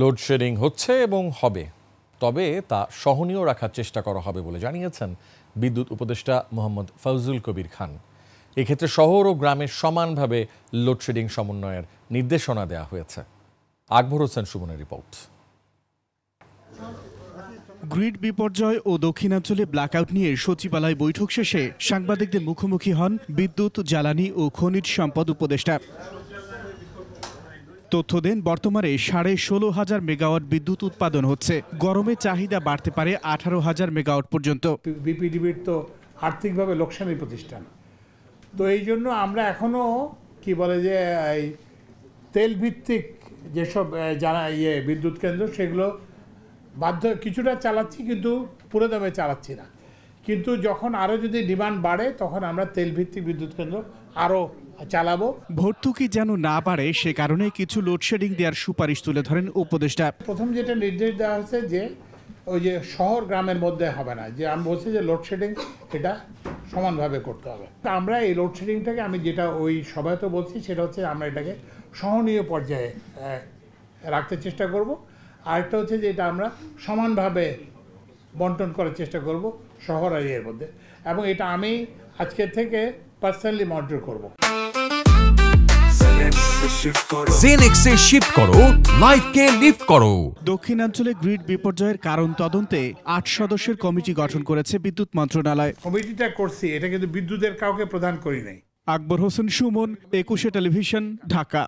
Load shedding হচ্ছে এবং হবে, তবে তা সহনীয় রাখার চেষ্টা করা হবে বলে জানিয়েছেন বিদ্যুৎ উপদেষ্টা মোহাম্মদ ফজলুল কবির খান। এক্ষেত্রে শহর ও গ্রামের সমানভাবে লোডশেডিং সমন্বয়ের নির্দেশনা দেওয়া হয়েছে। আকবর হোসেন সুমনের রিপোর্ট। গ্রিড বিপর্যয় ও দক্ষিণাঞ্চলে ব্ল্যাকআউট নিয়ে সচিবালয় বৈঠক শেষে সাংবাদিকদের মুখোমুখি হন বিদ্যুৎ, জ্বালানি ও খনিজ সম্পদ উপদেষ্টা। তথ্য দেন, বর্তমানে 16,500 মেগাওয়াট বিদ্যুৎ উৎপাদন হচ্ছে। গরমে চাহিদা বাড়তে পারে 18,000 মেগাওয়াট পর্যন্ত। বিপিডিবির তো আর্থিকভাবে লোকসানী প্রতিষ্ঠান, তো এই জন্য আমরা এখনো কি বলে যে এই তেল ভিত্তিক যেসব বিদ্যুৎ কেন্দ্র সেগুলো বাধ্য কিছুটা চালাচ্ছি, কিন্তু পুরো দামে চালাচ্ছি না। কিন্তু যখন আরও যদি ডিমান্ড বাড়ে তখন আমরা তেল ভিত্তিক বিদ্যুৎ কেন্দ্র আরও চালাবো। ভর্তুকি যেন না বাড়ে সে কারণে কিছু লোডশেডিং দেওয়ার সুপারিশ তুলে ধরেন উপদেষ্টা। প্রথম যেটা নির্দেশ দেওয়া হয়েছে যে ওই যে শহর গ্রামের মধ্যে হবে না, যে আমি বলছি যে লোডশেডিং এটা সমানভাবে করতে হবে। আমরা এই লোডশেডিংটাকে আমি যেটা ওই সবাই তো বলছি সেটা হচ্ছে আমরা এটাকে সহনীয় পর্যায়ে রাখতে চেষ্টা করব। আরেকটা হচ্ছে যে এটা আমরা সমানভাবে বন্টন করার চেষ্টা করব শহর আর এর মধ্যে, এবং এটা আমি আজকের থেকে পার্সোনালি মনিটর করব। জেনেক্সে শিফট করো, লাইফকে লিফট করো। দক্ষিণাঞ্চলে গ্রিড বিপর্যয়ের কারণ তদন্তে 8 সদস্যের কমিটি গঠন করেছে বিদ্যুৎ মন্ত্রণালয়। কমিটিটা করছি, এটা কিন্তু বিদ্যুতের কাউকে প্রদান করি নাই। আকবর হোসেন সুমন, 21 টেলিভিশন, ঢাকা।